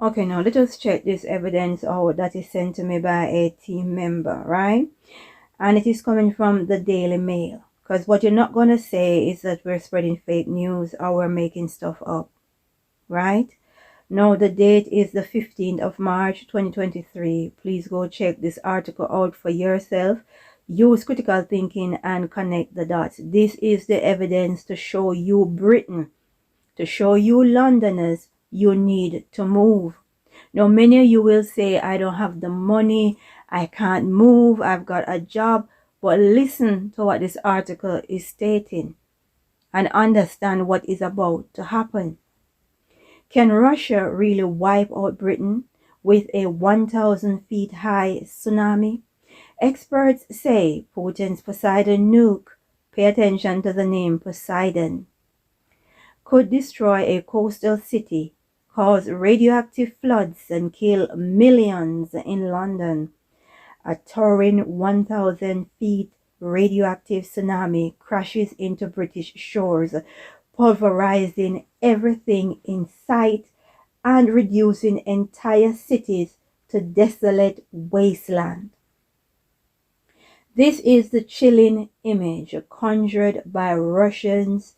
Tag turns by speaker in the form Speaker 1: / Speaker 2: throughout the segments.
Speaker 1: Okay, now let us check this evidence out that is sent to me by a team member, right? And it is coming from the Daily Mail. Because what you're not going to say is that we're spreading fake news or we're making stuff up, right? Now, the date is the 15th of March, 2023. Please go check this article out for yourself. Use critical thinking and connect the dots. This is the evidence to show you Britain, to show you Londoners, you need to move. Now, many of you will say, I don't have the money, I can't move, I've got a job. But listen to what this article is stating and understand what is about to happen. Can Russia really wipe out Britain with a 1,000 feet high tsunami? Experts say Putin's Poseidon nuke, pay attention to the name Poseidon, could destroy a coastal city, cause radioactive floods, and kill millions in London. A towering 1,000 feet radioactive tsunami crashes into British shores, pulverizing everything in sight and reducing entire cities to desolate wasteland. This is the chilling image conjured by Russia's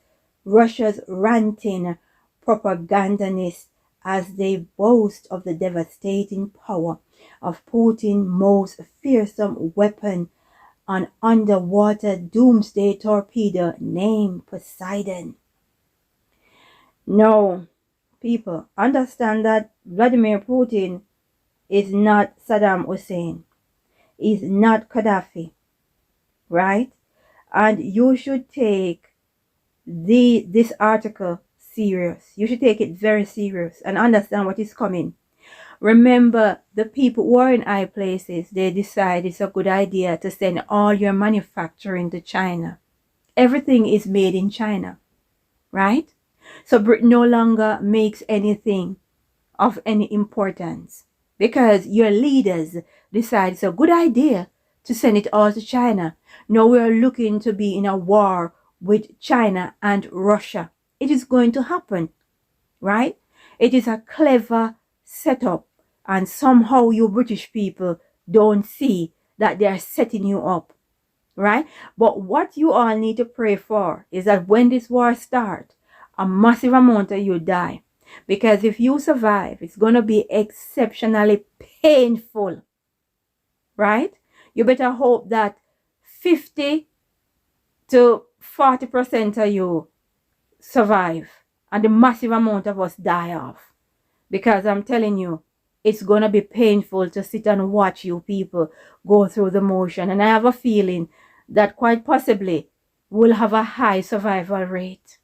Speaker 1: ranting propagandists as they boast of the devastating power of Putin's most fearsome weapon, an underwater doomsday torpedo named Poseidon. Now, people, understand that Vladimir Putin is not Saddam Hussein. He's not Gaddafi, right? And you should take this article serious. You should take it very serious and understand what is coming. Remember, the people who are in high places, they decide it's a good idea to send all your manufacturing to China. Everything is made in China, right? So Britain no longer makes anything of any importance because your leaders decide it's a good idea to send it all to China. Now we are looking to be in a war with China and Russia. It is going to happen, right? It is a clever setup, and somehow you British people don't see that they are setting you up, right? But what you all need to pray for is that when this war starts, a massive amount of you die. Because if you survive, it's going to be exceptionally painful, right? You better hope that 50 to 40% of you survive and the massive amount of us die off. Because I'm telling you, it's going to be painful to sit and watch you people go through the motion. And I have a feeling that quite possibly we'll have a high survival rate.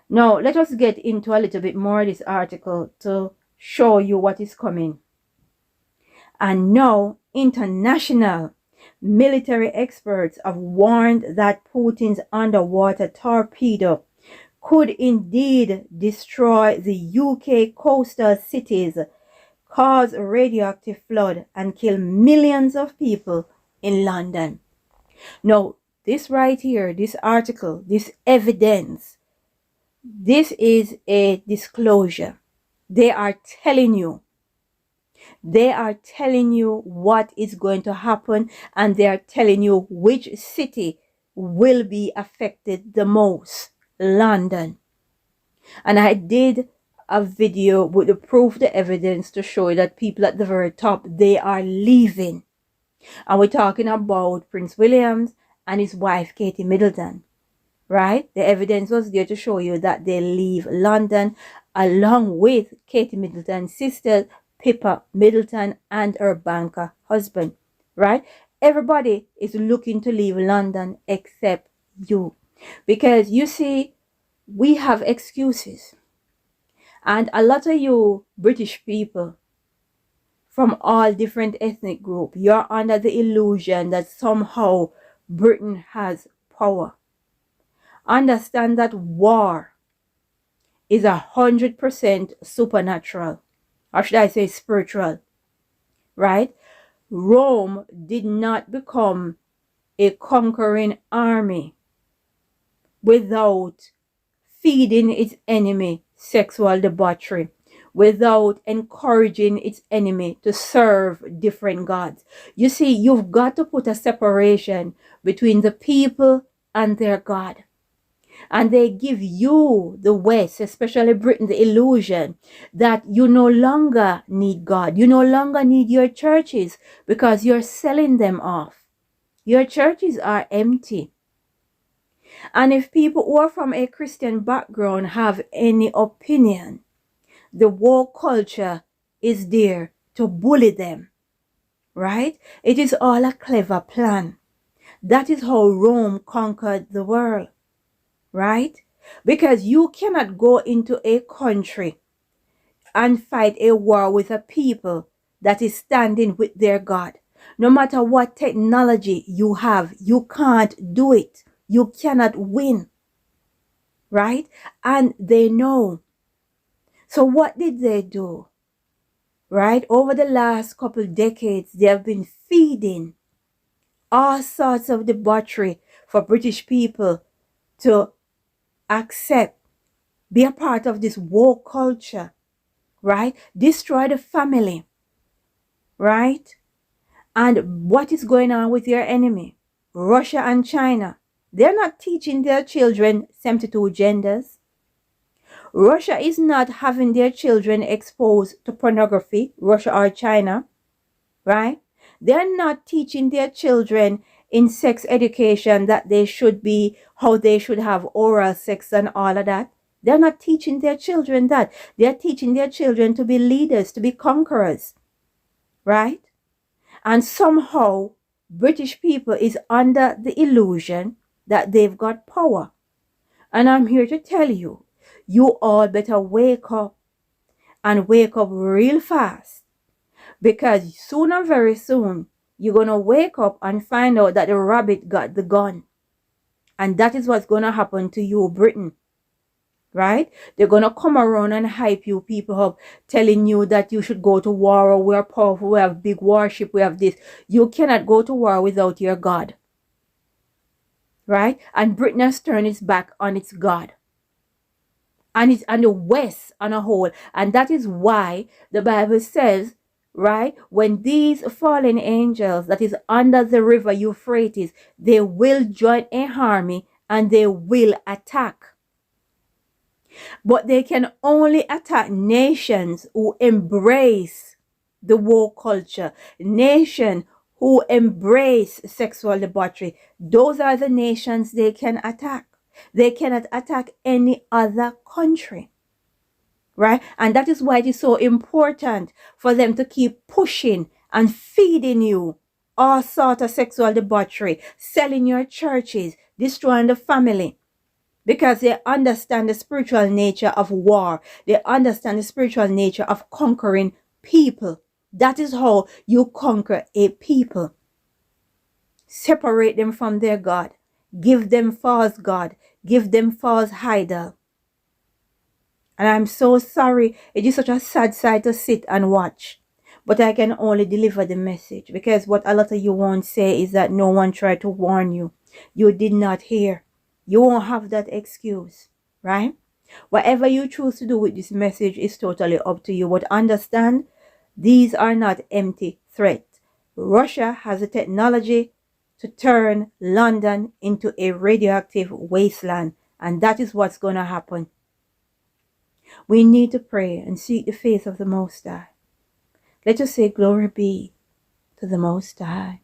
Speaker 1: Now, let us get into a little bit more of this article to show you what is coming. And now, international military experts have warned that Putin's underwater torpedo could indeed destroy the UK coastal cities, cause radioactive flood, and kill millions of people in London. Now, this right here, this article, this evidence, this is a disclosure. They are telling you what is going to happen, and they are telling you which city will be affected the most. London. And I did a video with the proof, the evidence to show you that people at the very top, they are leaving. And we're talking about Prince William and his wife Katie Middleton, right? The evidence was there to show you that they leave London along with Katie Middleton's sister Pippa Middleton and her banker husband, right? Everybody is looking to leave London except you. Because you see, we have excuses. And a lot of you British people from all different ethnic groups, you're under the illusion that somehow Britain has power. Understand that war is 100% supernatural. Or should I say spiritual, right? Rome did not become a conquering army without feeding its enemy sexual debauchery, without encouraging its enemy to serve different gods. You see, you've got to put a separation between the people and their God. And they give you, the West, especially Britain, the illusion that you no longer need God. You no longer need your churches because you're selling them off. Your churches are empty. And if people who are from a Christian background have any opinion, the woke culture is there to bully them, right? It is all a clever plan. That is how Rome conquered the world, right? Because you cannot go into a country and fight a war with a people that is standing with their God. No matter what technology you have, you can't do it. You cannot win, right? And they know. So what did they do? Right? Over the last couple decades, they have been feeding all sorts of debauchery for British people to accept, be a part of this woke culture, right? Destroy the family, right? And what is going on with your enemy? Russia and China. They're not teaching their children 72 genders. Russia is not having their children exposed to pornography, Russia or China, right? They're not teaching their children in sex education that they should be, how they should have oral sex and all of that. They're not teaching their children that. They're teaching their children to be leaders, to be conquerors, right? And somehow, British people is under the illusion that they've got power. And I'm here to tell you, you all better wake up and wake up real fast. Because soon or very soon, you're going to wake up and find out that the rabbit got the gun. And that is what's going to happen to you, Britain. Right? They're going to come around and hype you people up, telling you that you should go to war, or we're powerful, we have big warship, we have this. You cannot go to war without your God. Right? And Britain has turned its back on its God. And it's on the West on a whole. And that is why the Bible says, right, when these fallen angels that is under the river Euphrates, they will join a army and they will attack. But they can only attack nations who embrace the woke culture, nations who embrace sexual debauchery. Those are the nations they can attack. They cannot attack any other country. Right? And that is why it is so important for them to keep pushing and feeding you all sort of sexual debauchery, selling your churches, destroying the family. Because they understand the spiritual nature of war. They understand the spiritual nature of conquering people. That is how you conquer a people. Separate them from their God. Give them false God. Give them false idol. And I'm so sorry. It is such a sad sight to sit and watch. But I can only deliver the message. Because what a lot of you won't say is that no one tried to warn you. You did not hear. You won't have that excuse. Right? Whatever you choose to do with this message is totally up to you. But understand, these are not empty threats. Russia has the technology to turn London into a radioactive wasteland. And that is what's going to happen. We need to pray and seek the face of the Most High. Let us say glory be to the Most High.